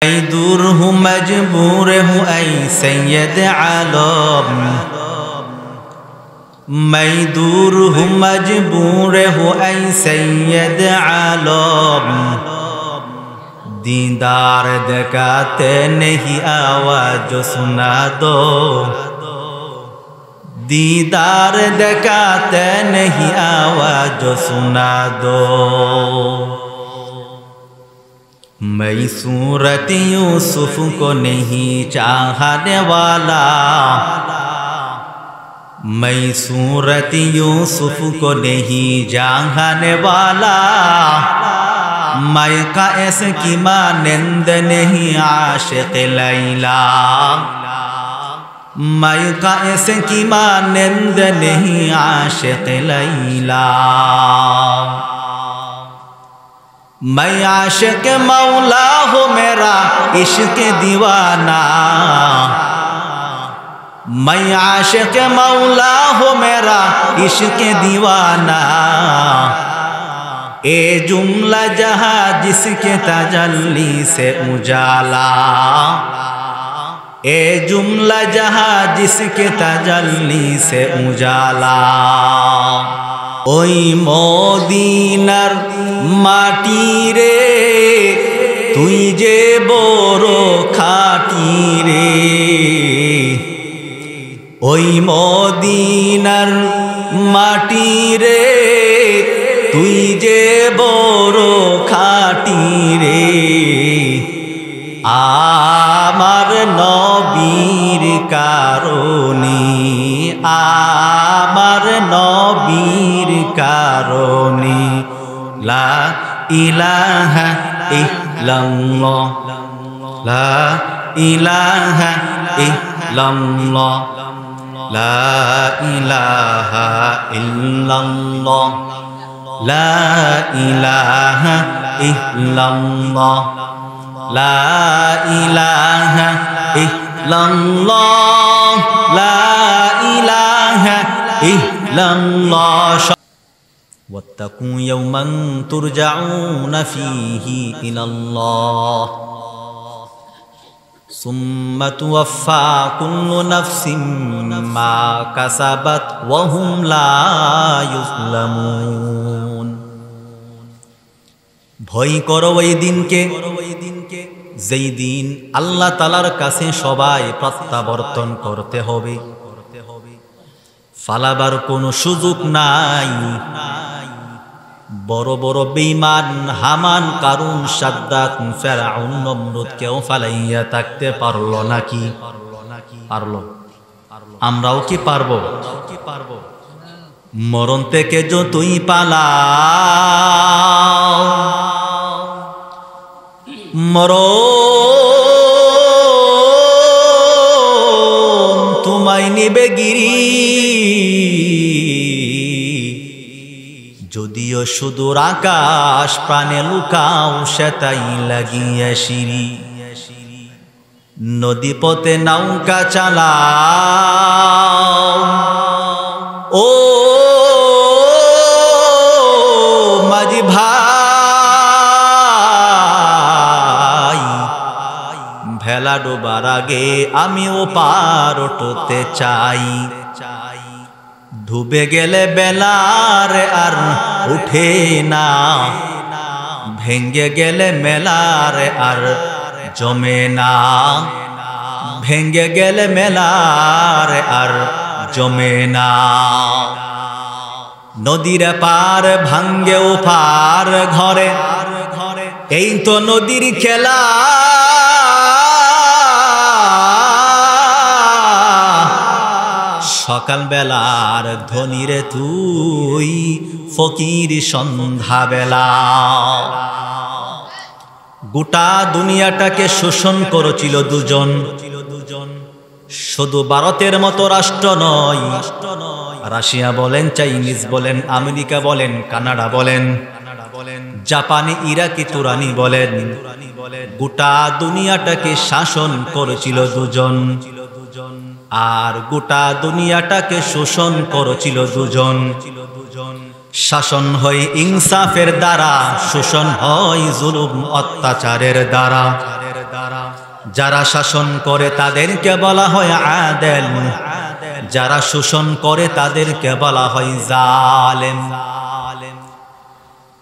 मैं दूर हूँ मजबूर हूँ ऐ सैयद आलम, मैं दूर हूँ मजबूर हूँ ऐ सैयद आलम। दीदार दिखाते नहीं आवाज सुना दो, दीदार दिखाते नहीं आवाज सुना दो। मैं सूरत यूसुफ को नहीं चाहने वाला, मैं सूरत यूसुफ को नहीं चाहने वाला। मैं कैस की मानंद नहीं आशिक लैला, मैं कैस की मानंद नहीं आशिक लैला। मैं आशिक मौला हूँ मेरा इश्क दीवाना, मैं आशिक मौला हूँ मेरा इश्क दीवाना। ए जुमला जहाँ जिसके तजल्ली से उजाला, ए जुमला जहाँ जिसके तजल्ली से उजाला। ओई मदीनार माटी रे तुई जे बड़ो खाटी रे, ओई मदीनार माटी रे तुई जे बड़ो खाटी रे। आमार नबीर कारणे, आमार नबीर कारणे ला इलाहा इल्लल्लाह, ला इलाहा इल्लल्लाह, ला इलाहा इल्लल्लाह, ला इलाहा इल्लल्लाह, ला इलाहा इल्लल्लाह, ला इलाहा इल्लल्लाह। वत्तकू यौमन तुरजाऊन फीही इलल्लाह, सुम्मा तुवफ्फा कुल्लु नफ्सिम मा कसबत वहुम ला युज़लमून। भय करो ওই দিনকে যেই দিন আল্লাহ তাআলার কাছে সবাই প্রত্যাবর্তন করতে হবে, ফালাবার কোনো সুযোগ নাই। বড় বড় বেঈমান হামান, কারুন, সাদ্দাত, ফেরাউন, নমরুদ কেউ ফালাইয়া থাকতে পারলো নাকি? পারলো? আমরাও কি পারবো? মরণ থেকে যতই পালাও, মরণ তোমায় নিবে গিরি। যদিও সুদূর আকাশ প্রাণে লুকাও সেটাই লাগিয়া সিঁড়ি। নদী পথে নৌকা চালাও, ও মাঝি ভাই, ভেলা ডোবার আগে আমিও পার উঠতে চাই। ডুবে গেলে বেলার আর উঠে না, ভেঙ্গে গেলে মেলার আর জমে না, ভেঙ্গে গেলে মেলার আর জমে না। নদীর পার ভাঙ্গে ও পার ঘরে, এই তো নদীর খেলা। সকাল বেলার ধনীরে তুই ফকির সন্ধ্যা বেলা। গোটা দুনিয়াটাকে শোষণ করেছিল দুজন, শুধু ভারতের মতো রাষ্ট্র নয়, রাশিয়া বলেন, চাইনিজ বলেন, আমেরিকা বলেন, কানাডা বলেন, জাপানি, ইরাকি, তুরানি বলেন, গোটা দুনিয়াটাকে শাসন করেছিল দুজন। আর গোটা দুনিয়াটাকে শোষণ করেছিল দুজন। শাসন হয় ইনসাফের দ্বারা, শোষণ হয় জুলুম অত্যাচারের দ্বারা। যারা শাসন করে তাদেরকে বলা হয় আদেল, যারা শোষণ করে তাদেরকে বলা হয় জালেম।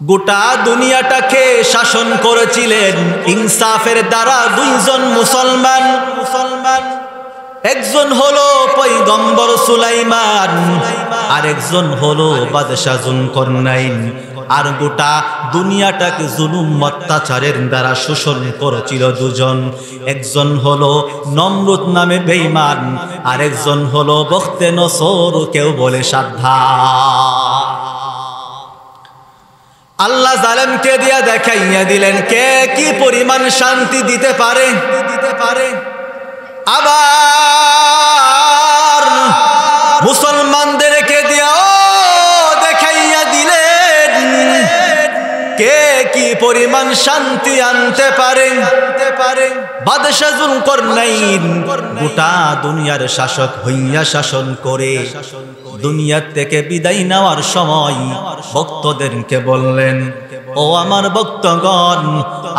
গোটা দুনিয়াটাকে শাসন করেছিলেন ইনসাফের দ্বারা দুইজন মুসলমান। একজন হলো পয়গম্বর সুলাইমান, আরেকজন হলো বাদশাহ যুলকারনাইন। আর গোটা দুনিয়াটাকে জুলুম অত্যাচারের দ্বারা শোষণ করেছিল দুজন। একজন হলো নমরুদ নামে বেঈমান, আরেকজন হলো বখতে নসর, কেউ বলে সাদ্দাম। আল্লাহ জালেমকে দিয়া দেখাইয়া দিলেন কে কি পরিমাণ শান্তি দিতে পারে। আবার মুসলমানদেরকে দিয়াও দেখাইয়া দিলেন কে কি পরিমাণ শান্তি আনতে পারে। বাদশাহ যুলকারনাইন গোটা দুনিয়ার শাসক হইয়া শাসন করে দুনিয়ার থেকে বিদায় নেওয়ার সময় ভক্তদেরকে বললেন, ও আমার ভক্তগণ,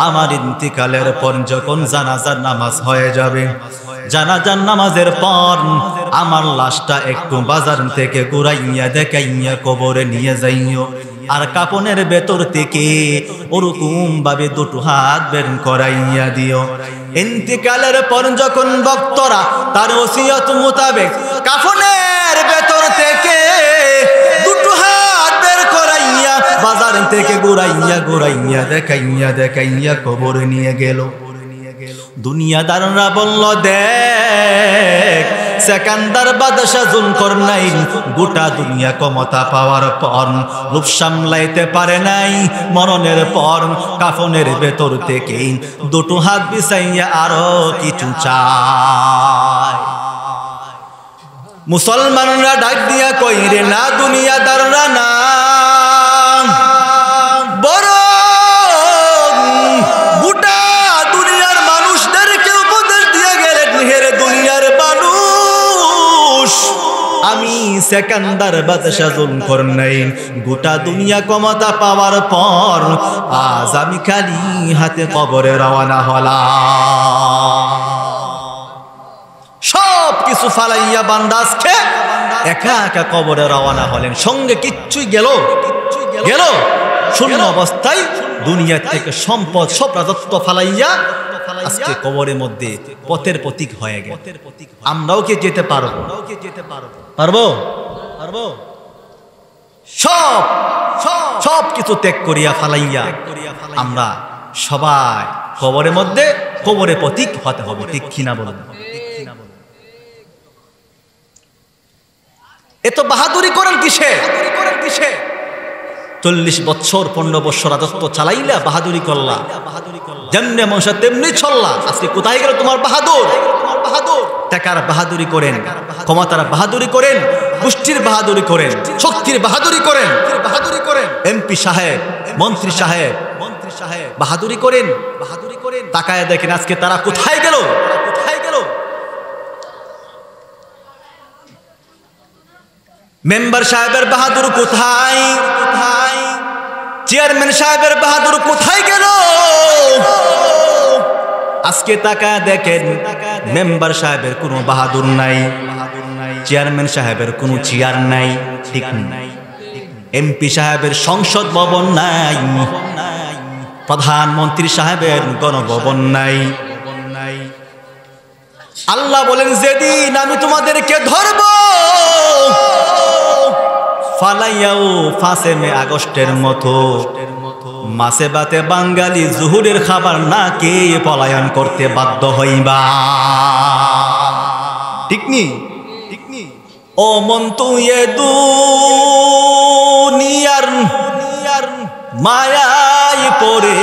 আমার ইন্তিকালের পর যখন জানাজার নামাজ হয়ে যাবে, জানাজার নামাজের পর আমার লাশটা একটু বাজার থেকে ঘুরাইয়া দেখাইয়া কবরে নিয়ে যাইও। আর কাপনের ভেতর থেকে ওরকম ভাবে দুটো হাত বের করাইয়া দিও। ইন্তিকালের পর যখন ভক্তরা তার ওসিয়ত মোতাবেক কাফনের ভেতর থেকে দুটো হাত বের করাইয়া বাজার থেকে ঘুরাইয়া দেখাইয়া কবরে নিয়ে গেল। দুনিয়াদাররা বলল, দেখ সেকান্দার বাদশাহ যুলকারনাইন গোটা দুনিয়া ক্ষমতা পাওয়ার পর রূপ সামলাইতে পারে নাই। মরণের পর কাফনের ভেতর থেকে দুটো হাত বিছাইয়া আরো কিছু চায়। মুসলমানরা ডাক দিয়া কই রে না, দুনিয়াদাররা না, বড় গোটা দুনিয়ার মানুষদেরকে উপদেশ দিয়ে গেলেন, হেরে দুনিয়ার মানুষ, আমি সেকান্দার বাদশাহ যুলকারনাইন গোটা দুনিয়া ক্ষমতা পাওয়ার পর আজ আমি খালি হাতে কবরে রওনা হলাম। সব কিছু ফালাইয়া বান্দাজকে একা একা কবরে রওনা হলেন। সঙ্গে কিচ্ছুই গেল শূন্য অবস্থায় দুনিয়া থেকে সম্পদ সব রাজত্ব ফালাইয়া আজকে কবরের মধ্যে পথের প্রতীক হয়ে গেল। আমরাও কি যেতে পারবো? সব কিছু ত্যাগ করিয়া ফালাইয়া আমরা সবাই কবরের মধ্যে কবরে প্রতীক হতে হবে, ঠিক কিনা বলুন? এত বাহাদুরি করেন কিসে? 40 বছর 15 বছর রাজত্ব চালাইলা, বাহাদুরি করলা, যেমনি মানুষ তেমনি চললা। আজকে কোথায় গেল তোমার বাহাদুর? টাকার বাহাদুরি করেন, ক্ষমতার বাহাদুরি করেন, গোষ্ঠীর বাহাদুরি করেন, শক্তির বাহাদুরি করেন, এমপি সাহেব, মন্ত্রী সাহেব বাহাদুরি করেন। তাকায় দেখেন আজকে তারা কোথায় গেল? মেম্বার সাহেবের বাহাদুর কোথায়? চেয়ারম্যান সাহেবের বাহাদুর কোথায় গেল? আজকে তাকায় দেখেন মেম্বার সাহেবের কোনো বাহাদুর নাই, চেয়ারম্যান সাহেবের কোনো চেয়ার নাই, ঠিক নাই। এমপি সাহেবের সংসদ ভবন নাই, প্রধানমন্ত্রী সাহেবের গণভবন নাই। আল্লাহ বলেন, যেদিন আমি তোমাদেরকে ধরব ফালাইয়াও 5 মে আগস্টের মতো মাছে বাতে বাঙালি জুহুরের খাবার না কে পলায়ন করতে বাধ্য হইবা, ঠিক নি? ও মন তুই দুনিয়ার মায়ায় পড়ে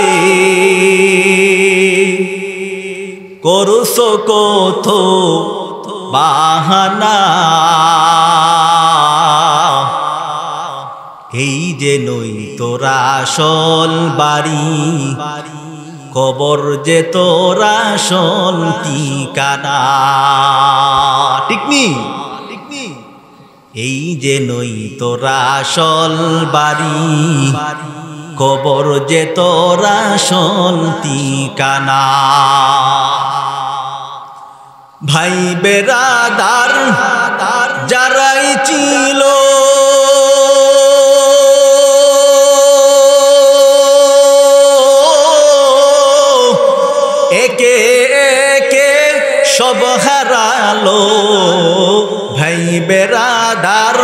করছো কত বাহানা, এই যে নই তোরা আসল বাড়ি, কবর যে তোরা আসল ঠিকানা, ঠিক নি? এই যে নই তোরা আসল বাড়ি, কবর যে তোর আসল ঠিকানা। ভাই বেরাদার যারাই ছিল একে একে সব হারালো। ভাই বেরাদার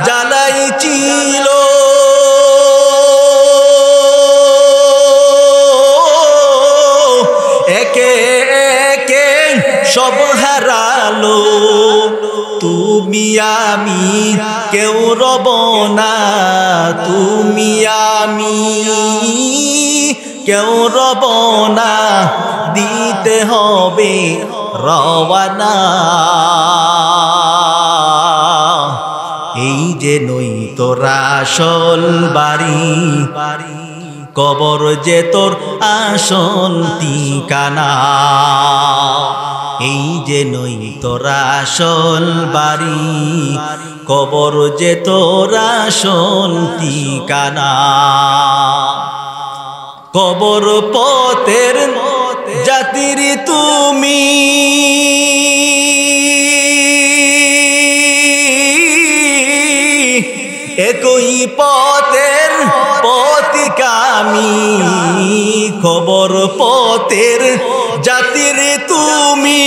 যারাই ছিল একে একে সব হারালো। তুমি আমি কেউ রব না, তুমি আমি কেউ রব না, দিতে হবে রওয়ানা। এই যে নই তোর আসল বাড়ি, কবর যে তোর আসল ঠিকানা। এই যে নই তোর আসল বাড়ি, কবর যে তোর আসল ঠিকানা। কবর পথের জাতির তুমি, একই পথের পথিকামি। কবর পথের জাতির তুমি,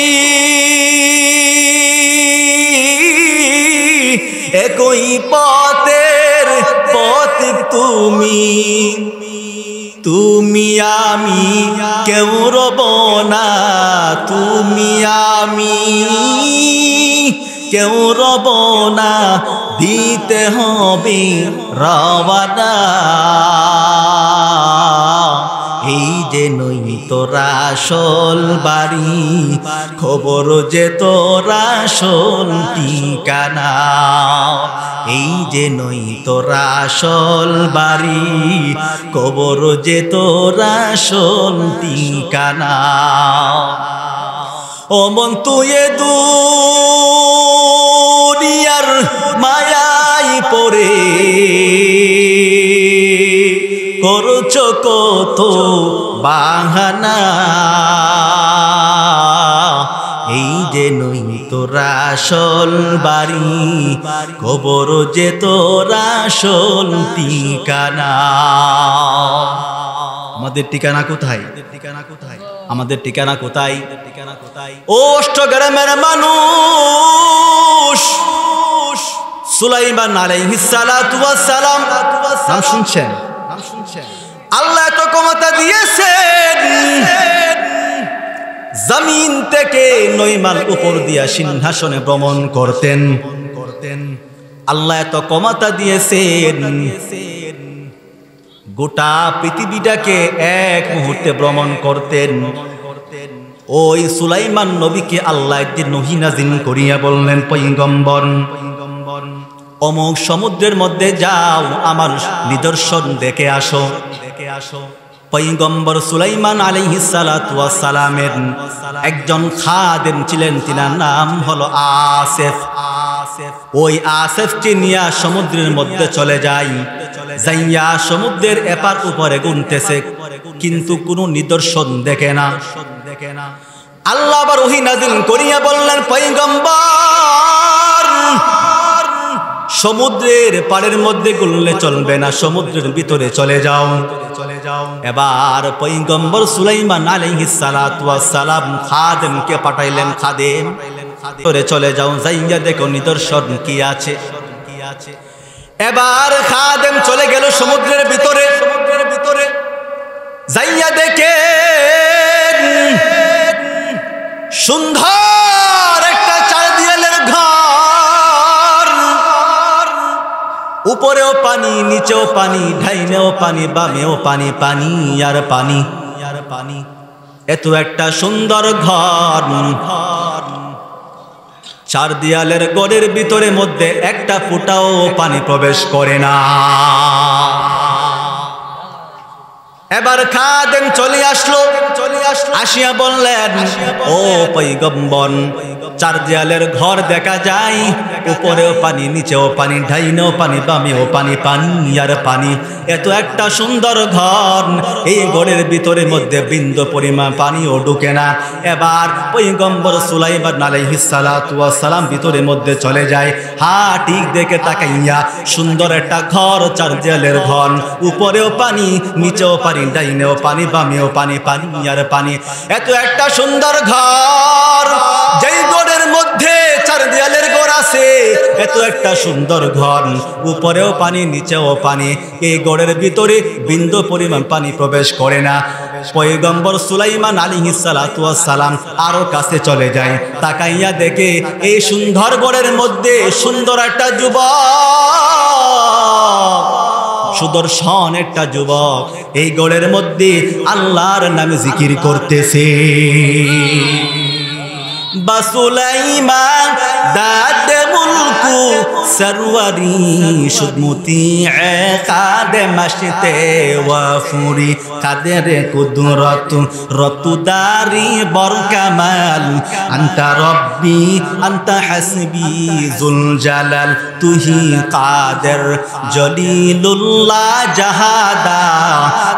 একই পথের পথিক তুমি। তুমি আমি কেউ রব না, তুমি আমি কেউ রব না, দিতে হবে রওয়ানা। এই যে নই তোর আসল বাড়ি, খবর যে তোর আসল ঠিকানা। এই যে নই তোর আসল বাড়ি, কবর যে তোর আসল ঠিকানা। ও মন তুই দুনিয়ার মায়াই পড়ে করছ কত বাহানা। এই যে নই তোর আসল বাড়ি, কবর যে তোর আসল ঠিকানা। আমাদের ঠিকানা কোথায়? আমাদের ঠিকানা কোথায়? অষ্টগ্রামের মানুষ সুলাইমান আলাইহিস সালাতু ওয়াস সালাম, নাম শুনছেন? আল্লাহ তো ক্ষমতা দিয়েছেন, জমিন থেকে 9 মাইল উপর দিয়া সিংহাসনে ভ্রমণ করতেন। আল্লাহ তো ক্ষমতা দিয়েছেন, গোটা পৃথিবীটাকে এক মুহূর্তে ভ্রমণ করতেন। ওই সুলাইমান নবীকে আল্লাহ একদিন ওহী নাযিল করিয়া বললেন, পয়গম্বর অমুক সমুদ্রের মধ্যে যাও, আমার নিদর্শন দেখে আসো। পয়গম্বর সুলাইমান আলাইহিস সালাতু ওয়াস সালামের একজন খাদেম ছিলেন, তিনার নাম হলো আসেফ। ওই আসেফকে নিয়ে সমুদ্রের মধ্যে চলে যায়, যাইয়া সমুদ্রের এপার উপরে গুনতেছে, কিন্তু কোনো নিদর্শন দেখে না। আল্লাহ আবার ওহী নাযিল করিয়া বললেন, পয়গম্বর সমুদ্রের পাড়ের মধ্যে গুনলে চলবে না, সমুদ্রের ভিতরে চলে যাও। এবার পয়গম্বর সুলাইমান আলাইহিস সালাতু ওয়াস সালাম খাদেমকে পাঠাইলেন, খাদেম ভিতরে চলে যাও, যাইয়া দেখো নিদর্শন কি আছে। এবার খাদেম চলে গেল সমুদ্রের ভিতরে, যাইয়া দেখে সুন্দর একটা 4 দেয়ালের ঘর, উপরেও পানি, নিচেও পানি, ডাইনেও পানি, বামেও পানি, পানি আর পানি। এত একটা সুন্দর ঘর, 4 দেয়ালের ঘরের ভিতরে মধ্যে একটা ফোঁটাও পানি প্রবেশ করে না। এবার খাদেম চলে আসলো, আসিয়া বললেন, ও পয়গম্বর, চার দেয়ালের ঘর দেখা যায়, উপরেও পানি, নিচেও পানি, ডাইনেও পানি, বামেও পানি, পানি আর পানি। এত একটা সুন্দর ঘর, এই ঘরের ভিতরের মধ্যে বিন্দু পরিমাণ পানিও ঢুকে না। এবার পয়গম্বর সুলাইমান আলাইহিস সালাতু ওয়াস সালাম ভিতরের মধ্যে চলে যায়। ঠিক দেখে তাকাইয়া সুন্দর একটা ঘর, চার দেয়ালের ঘর, উপরেও পানি, নিচেও পানি, ডাইনেও পানি, বামেও পানি, পানি আর পানি। এত একটা সুন্দর ঘর, যেই ঘরের মধ্যে চার দেয়ালের ঘর আছে, এত একটা সুন্দর ঘর, উপরেও পানি, নিচেও পানি, এই ঘরের ভিতরে বিন্দু পরিমাণ পানি প্রবেশ করে না। পয়গম্বর সুলাইমান আলাইহিস সালাতু ওয়াস সালাম আরো কাছে চলে যায়, তাকাইয়া দেখে এই সুন্দর ঘরের মধ্যে সুন্দর একটা যুবক, সুদর্শন একটা যুবক, এই ঘরের মধ্যে আল্লাহর নামে জিকির করতেছে। বাসুলাইমান দাদে মুলকু সরওয়ারি সুদমুতি কাদে মাসতে ওয়াফুরি কাদের কুদরত রতুদারি বরকামাল আনতা রব্বি আনতা হাসবি জুল জালাল তুহি কাদের জলিলুল্লাহ জাহাদা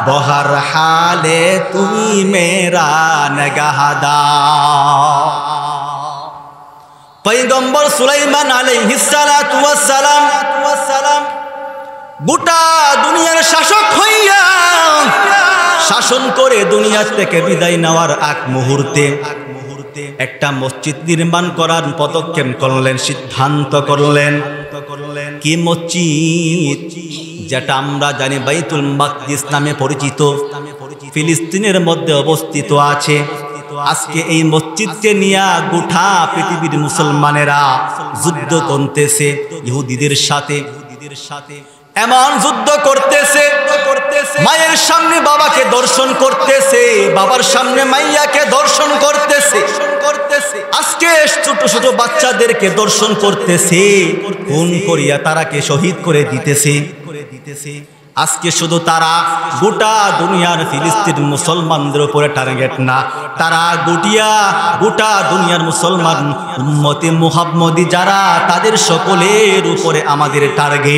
বহর হালে তুই মেরা নগাহাদা। পয়গম্বর সুলাইমান আলাইহিস সালাতু ওয়াস সালাম গোটা দুনিয়ার শাসক হইয়া শাসন করে দুনিয়া থেকে বিদায় নেওয়ার আগ মুহূর্তে একটা মসজিদ নির্মাণ করার পদক্ষেপ করলেন, সিদ্ধান্ত করলেন। কি মসজিদ? যেটা আমরা জানি বাইতুল মাকদিস নামে পরিচিত, ফিলিস্তিনের মধ্যে অবস্থিত আছে। আজকে এই মসজিদকে নিয়ে গোটা পৃথিবীর মুসলমানেরা যুদ্ধ করতেছে ইহুদিদের সাথে। এমন যুদ্ধ করতেছে, মায়ের সামনে বাবাকে দর্শন করতেছে, বাবার সামনে মাইয়াকে দর্শন করতেছে। আজকে ছোট ছোট বাচ্চাদেরকে দর্শন করতেছে, খুন করিয়া তারাকে শহীদ করে দিতেছে। আজকে শুধু তারা গোটা দুনিয়ার ফিলিস্তিন মুসলমানদের উপরে টার্গেট না, তারা গোটা দুনিয়ার মুসলমান উম্মতে মুহাম্মদী যারা, তাদের সকলের উপরে আমাদের টার্গেট।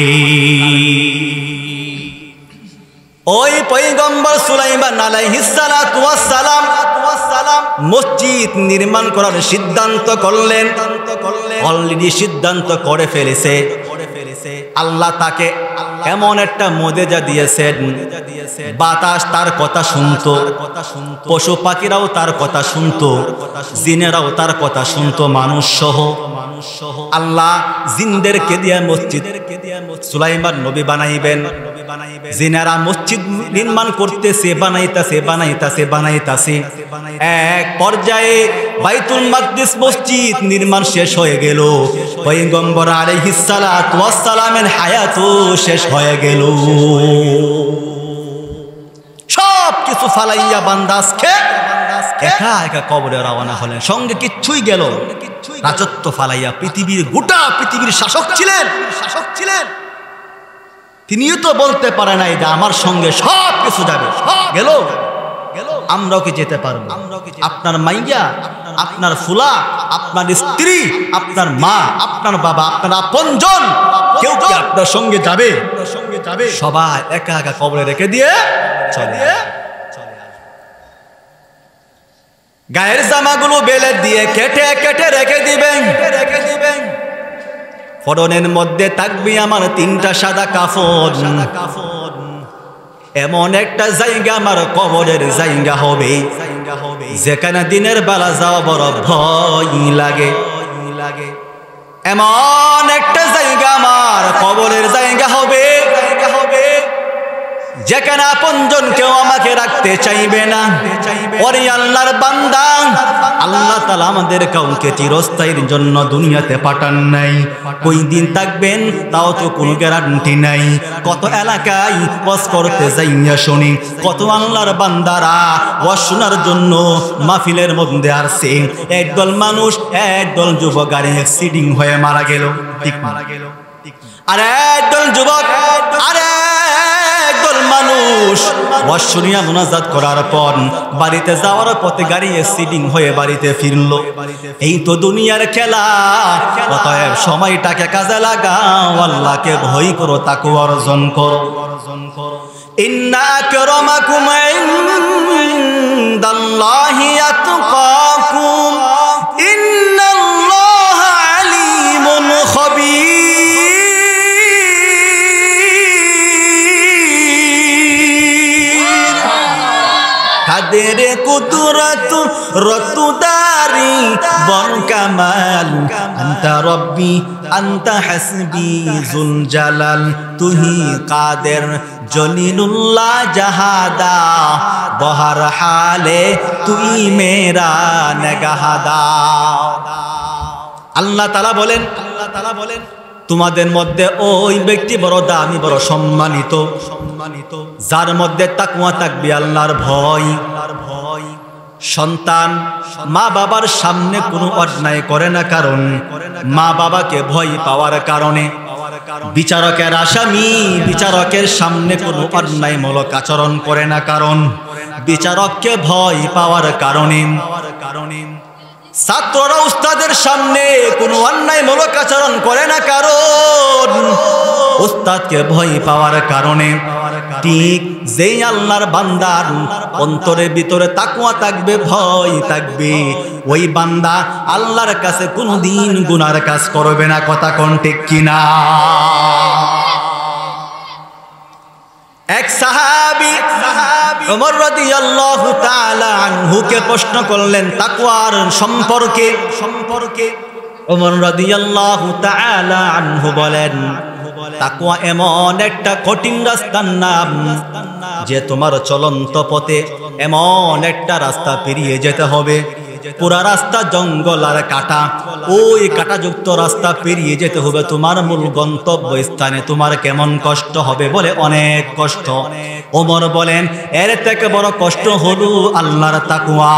ওই পয়গম্বর সুলাইমান আলাইহিস সালাতু ওয়াস সালাম মসজিদ নির্মাণ করার সিদ্ধান্ত করলেন। অলরেডি সিদ্ধান্ত করে ফেলেছে। আল্লাহ তাকে এমন একটা মুজিজা দিয়েছেন, বাতাস তার কথা শুনতো, পশু পাখিরাও তার কথা শুনতো, জিনেরাও তার কথা শুনতো, মানুষ সহ। আল্লাহ জিনদেরকে দিয়ে মসজিদ সুলাইমান নবী বানাইবেন। জিনেরা মসজিদ নির্মাণ করতেছে, বানাইতাছে। এক পর্যায়ে বাইতুল মাকদিস মসজিদ নির্মাণ শেষ হয়ে গেল। পয়গম্বর আলাইহিস সালাতু ওয়াস সালামের হায়াতও শেষ হয়ে গেল। সব কিছু ফালাইয়া বান্দা আজকে একা একা কবরে রওনা হলেন। সঙ্গে কিচ্ছুই গেল, রাজত্ব ফালাইয়া। গোটা পৃথিবীর শাসক ছিলেন। তিনিও তো বলতে পারে নাই যে আমার সঙ্গে সব কিছু যাবে, গেল। আমরাও কি যেতে পারবো? আপনার মাইয়া, আপনার ফুলা, আপনার স্ত্রী, আপনার মা, আপনার বাবা, আপনার আপনজন, কেউ কি আপনার সঙ্গে যাবে? সবাই একা একা কবরে রেখে দিয়ে চলে। গায়ের জামাগুলো বেলে দিয়ে কেটে কেটে রেখে দিবেন। ফরনের মধ্যে থাকবে আমার 3টা সাদা কাফন। এমন একটা জায়গা আমার কবরের জায়গা হবে, যেখানে দিনের বেলা যাওয়া বড় ভয় লাগে। এমন একটা জায়গা আমার কবরের জায়গা হবে, যেখানে আপনজন কেউ আমাকে রাখতে চাইবে না। ওরে আল্লাহর বান্দা, আল্লাহ তাআলা আমাদের কাউকে চিরস্থায়ীর জন্য দুনিয়াতে পাঠান নাই। কই দিন থাকবেন তাও তো কোনো গ্যারান্টি নাই। কত এলাকায় ওয়াজ করতে যাইয়া শুনি, কত আল্লাহর বান্দারা ওয়াজ শোনার জন্য মাহফিলের মধ্যে আসছে, একদল মানুষ, একদল যুবক গাড়ি অ্যাক্সিডেন্ট হয়ে মারা গেল। ঠিক মারা গেল। আর একদল যুবক, আর একদল মানুষ ওয়াজ শুনিয়া মুনাজাত করার পর বাড়িতে যাওয়ার পথে গাড়ি অ্যাক্সিডেন্ট হয়ে বাড়িতে ফিরল। এই তো দুনিয়ার খেলা। অতএব সময়টাকে কাজে লাগাও, আল্লাহকে ভয় করো, তাকওয়া অর্জন করো। ইন্না আকরামাকুম ইনদাল্লাহি আতকাকুম ইন্নাল্লাহা আলীমুন খাবীর। কাদের কুদরত রতুদারি বন কামাল আনতা রব্বি আনতা হাসবি জুল জালাল তুহি কাদের জলিলুল্লাহ জাহাদা বহর হালে তুই মেরা নেগাহাদা। আল্লাহ তাআলা বলেন তোমাদের মধ্যে ওই ব্যক্তি বড় দামি, বড় সম্মানিত যার মধ্যে তাকওয়া থাকবে, আল্লাহর ভয়। সন্তান মা বাবার সামনে কোনো অন্যায় করে না, কারণ মা বাবাকে ভয় পাওয়ার কারণে। বিচারকের আসামি বিচারকের সামনে কোনো অন্যায়মূলক আচরণ করে না, কারণ বিচারককে ভয় পাওয়ার কারণে। ছাত্ররা উস্তাদের সামনে কোনো অন্যায়মূলক আচরণ করে না, কারণ উস্তাদকে ভয় পাওয়ার কারণে। ঠিক যেই আল্লাহর বান্দার অন্তরের ভিতরে তাকওয়া থাকবে, ভয় থাকবে, ওই বান্দা আল্লাহর কাছে কোনোদিন গুনার কাজ করবে না। কথা কোন ঠিক কিনা? এক সাহাবী ওমর রাদিয়াল্লাহু তাআলা আনহুকে প্রশ্ন করলেন তাকওয়ার সম্পর্কে। ওমর রাদিয়াল্লাহু তাআলা আনহু বলেন, তাকওয়া এমন একটা কঠিন রাস্তার নাম যে তোমার চলন্ত পথে এমন একটা রাস্তা পেরিয়ে যেতে হবে, পুরা রাস্তা জঙ্গল আর কাটা, ওই কাটাযুক্ত রাস্তা পেরিয়ে যেতে হবে তোমার মূল গন্তব্য স্থানে। তোমার কেমন কষ্ট হবে? বলে অনেক কষ্ট। ওমর বলেন এর থেকে বড় কষ্ট হলো আল্লাহর তাকওয়া।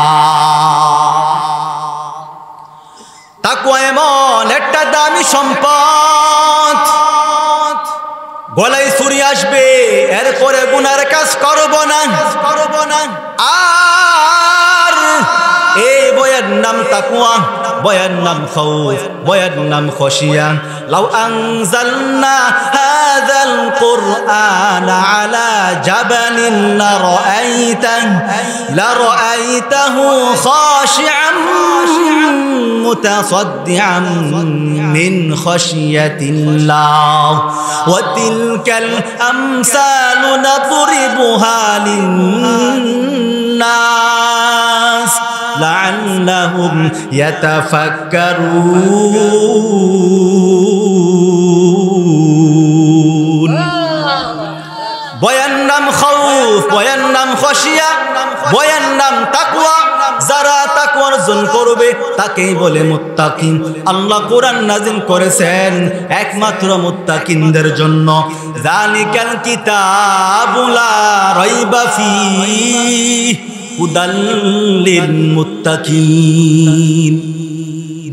তাকওয়া এমন একটা দামি সম্পদ, গলায় ছুরি আসবে, এরপরে গুনার কাজ করব না। আর এই বয়ের নাম তাকওয়া, বয়ের নাম খাউফ, বয়ের নাম খশিয়া। লাউ আনজালনা হাযাল কুরআন আলা জাবালিন লারাআইতাহু খাশিআন মুতাসাদ্দিআন মিন খশিয়াতিল্লাহ ওয়া তিলকাল আমসালু নাদরিবুহা লিন-নাস লাআল্লাহুম ইয়াতাফাক্কারুন। বয়ান নাম খাউফ, বয়ান নাম খশিয়া, বয়ান নাম তাকওয়া। যারা তাকওয়া অর্জন করবে তাকেই বলে মুত্তাকিন। আল্লাহ কোরআন নাযিল করেছেন একমাত্র মুত্তাকিনদের জন্য। যালিকাল কিতাবু লা রাইবা ফীহি হুদাল লিল মুত্তাকিন।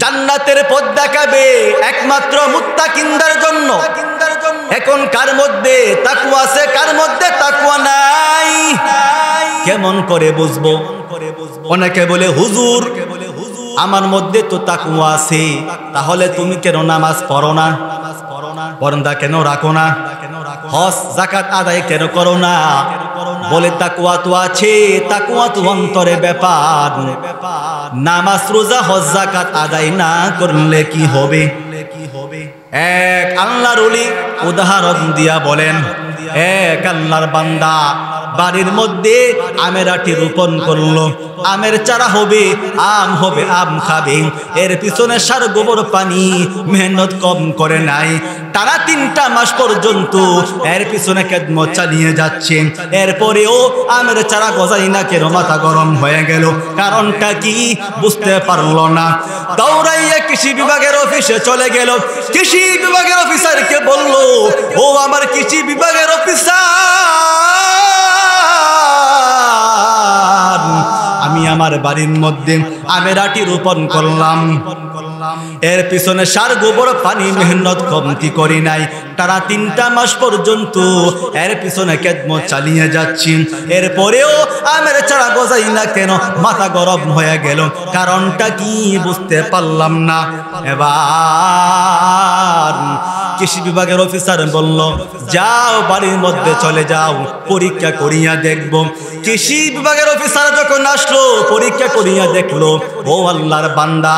জান্নাতের পথ দেখাবে একমাত্র মুত্তাকিনদের জন্য। এখন কার মধ্যে তাকওয়া আছে, কার মধ্যে তাকওয়া নাই, কেমন করে বুঝবো? অনেকে বলে হুজুর আমার মধ্যে তো তাকওয়া আছে, তাহলে তুমি কেন নামাজ পড়ো না, পর্দা কেন রাখো না, হজ যাকাত আদায় কেন করো না? বলে তাকওয়া তো আছে, তাকওয়া তো অন্তরে ব্যাপার। নামাজ রোজা হজ যাকাত আদায় না করলে কি হবে? এক আল্লাহর ওলি উদাহরণ দিয়া বলেন, এক আল্লাহর বান্দা বাড়ির মধ্যে আমের আটি রোপণ করলো, আমের চারা হবে, আম হবে, আম খাবে, এর পিছনে সার গোবর পানি মেহনত কম করে নাই, টানা 3টা মাস পর্যন্ত এর পিছনে খেদমত চালিয়ে যাচ্ছে। এরপরেও আমের চারা গজাই না, কেন? মাথা গরম হয়ে গেল। কারণটা কি বুঝতে পারলো না। দৌড়াইয়া কৃষি বিভাগের অফিসে চলে গেল। কৃষি বিভাগের অফিসারকে বলল, ও আমার কৃষি বিভাগের অফিসার, আমি আমার বাড়ির মধ্যে আমের আটি রোপণ করলাম, এর পিছনে সার গোবর পানি মেহনত কমতি করি নাই। তারা 3টা মাস পর্যন্ত এর পিছনে খেদমত চালিয়ে যাচ্ছি। এরপরেও আমের চারা গজাই না কেন? মাথা গরম হয়ে গেল। কারণটা কি বুঝতে পারলাম না। এবার কৃষি বিভাগের অফিসার বলল, যাও বাড়ির মধ্যে চলে যাও, পরীক্ষা করিয়া দেখব। কৃষি বিভাগের অফিসার যখন আসলো, পরীক্ষা করিয়া দেখলো, ও আল্লাহর বান্দা,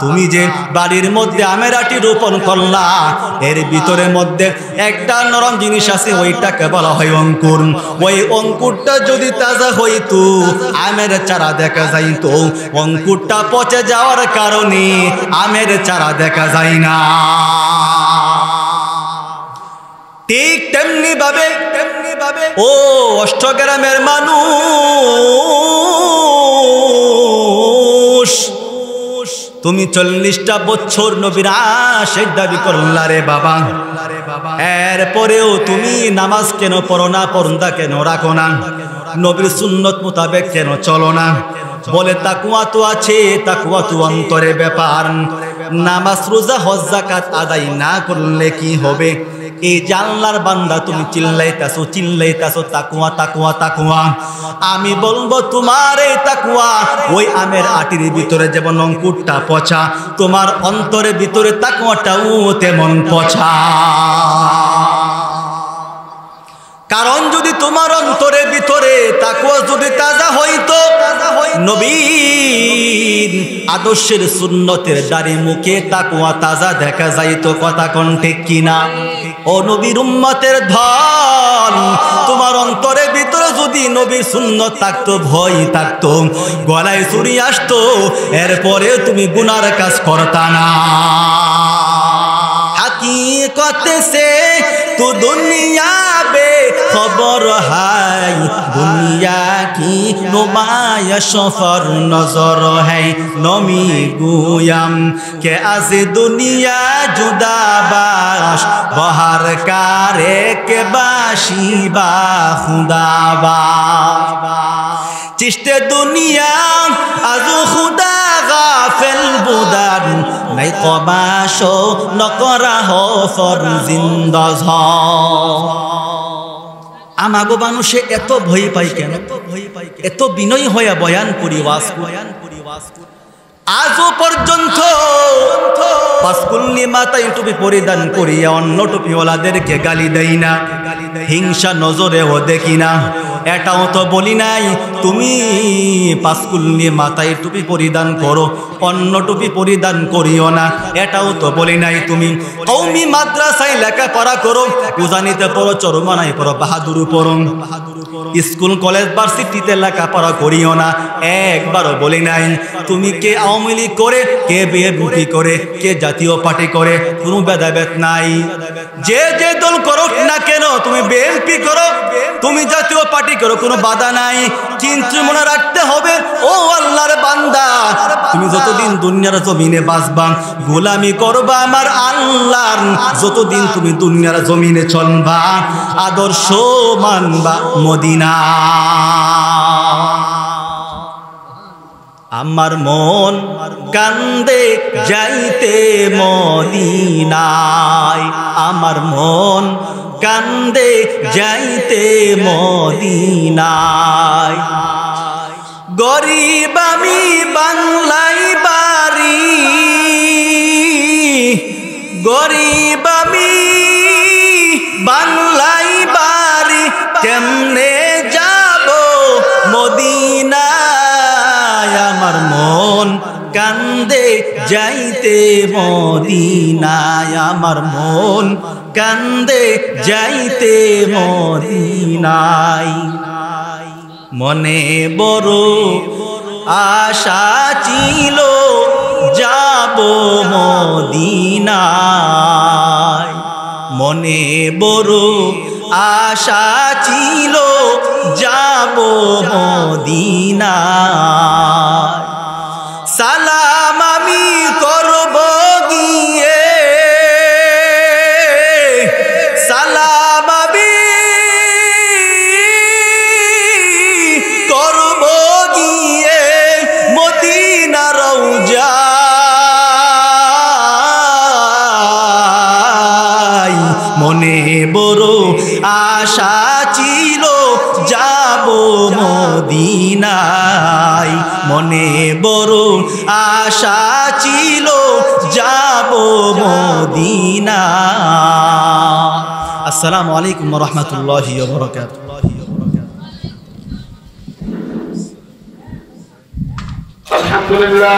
তুমি যে বাড়ির মধ্যে আমের আটি রোপণ করলা, এর ভিতরের মধ্যে একটা নরম জিনিস আছে, ওইটাকে বলা হয় অঙ্কুর। ওই অঙ্কুরটা যদি তাজা হইতো, আমের চারা দেখা যাইতো। অঙ্কুরটা পচে যাওয়ার কারণে আমের চারা দেখা যায় না। ঠিক তেমনি ভাবে ও অষ্টগ্রামের মানুষ, তুমি 40টা বছর নবীর আশিক দাবি করলা রে বাবা, এরপরেও তুমি নামাজ কেন পড়ো না, পর্দা কেন রাখো না, নবীর সুন্নত মোতাবেক কেন চলো না? বলে তাকওয়া তো আছে, তাকওয়া তো অন্তরে ব্যাপার। নামাজ রোজা হজ যাকাত আদায় না করলে কি হবে? এই যে আল্লাহর বান্দা, তুমি চিল্লাইতাছো তাকওয়া তাকওয়া তাকওয়া। আমি বলবো তোমার এই তাকওয়া ওই আমের আটির ভিতরে যেমন অঙ্কুরটা পচা, তোমার অন্তরের ভিতরে তাকওয়াটাও তেমন পচা। কারণ যদি তোমার অন্তরের ভিতরে তাকওয়া যদি তাজা হইতো, নবীর আদর্শের সুন্নতের দাড়ি মুখে তাকওয়া তাজা দেখা যাইতো। কথা কোন ঠিক কিনা? ও নবীর উম্মতের ধন, তোমার অন্তরের ভিতরে যদি নবীর সুন্নত থাকতো, ভয় থাকতো, গলায় ছুরি আসতো, এরপরে তুমি গুনার কাজ করতা না। हकीकत से तो दुनिया बे खबर है, दुनिया की नुमाइश पर नजर है। नमी गुयम के आज दुनिया जुदा बाश, बहर कारे के बाशी बा खुदा बा। चिश्ते दुनिया आज खुदा গাফেল বুদান নাই কবাশো নকরা হো ফর জিন্দাজ। আমাগো মানুষে এত ভয় পাই কেন? এত বিনয় হইয়া বয়ান করি, ওয়াজ আজও পর্যন্ত পাঁচকুল্লি মাথায় টুপি পরিধান করিয়া অন্য টুপিওয়ালাদেরকে গালি দেই না, হিংসা নজরেও দেখি না। এটাও তো বলি নাই তুমি পাঁচকুল্লি মাথায় টুপি পরিধান করো, অন্য টুপি পরিধান করিও না। এটাও তো বলি নাই তুমি কওমি মাদ্রাসায় লেখাপড়া করো, উজানিতে পড়ো, চরমানায় পড়ো, বাহাদুর পড়ো, স্কুল কলেজ ভার্সিটিতে লেখাপড়া করিও না। একবারও বলি নাই তুমি কে আওয়ামী লীগ করে, কে বিএনপি করে, কে জাতীয় পার্টি করে, কোনো ভেদাভেদ নাই। যে যে দল করো না কেন, তুমি বিএনপি করো, তুমি জাতীয় পার্টি করো, কোনো বাধা নাই। কিন্তু মনে রাখতে হবে ও আল্লাহর বান্দা, তুমি যতদিন দুনিয়ার জমিনে বাঁচবা, গোলামি করবা আমার আল্লাহর, যতদিন তুমি দুনিয়ার জমিনে চলবা, আদর্শ মানবা মদিনা। আমার মন কান্দে যাইতে মদিনায়, আমার মন কান্দে যাইতে মদিনায়। গরিব আমি বাংলায় বাড়ি, গরিব আমি বাংলায় বাড়ি, কেমনে যাব মদিনায়? আমার মন কান্দে যাইতে মদিনায়, আমার মন কান্দে যাইতে মদিনায়। মনে বড় আশা ছিল যাব মদিনায়, মনে বড় আশা ছিল যাব মদিনায়। সালাম আমি করব গিয়ে, সালাম আমি করব গিয়ে মদিনা রওজা। মনে বড় আশা ছিল যাব মদিনা। আসসালামু আলাইকুম ওয়া রাহমাতুল্লাহি ওয়া বারাকাতুহু। আলহামদুলিল্লাহ।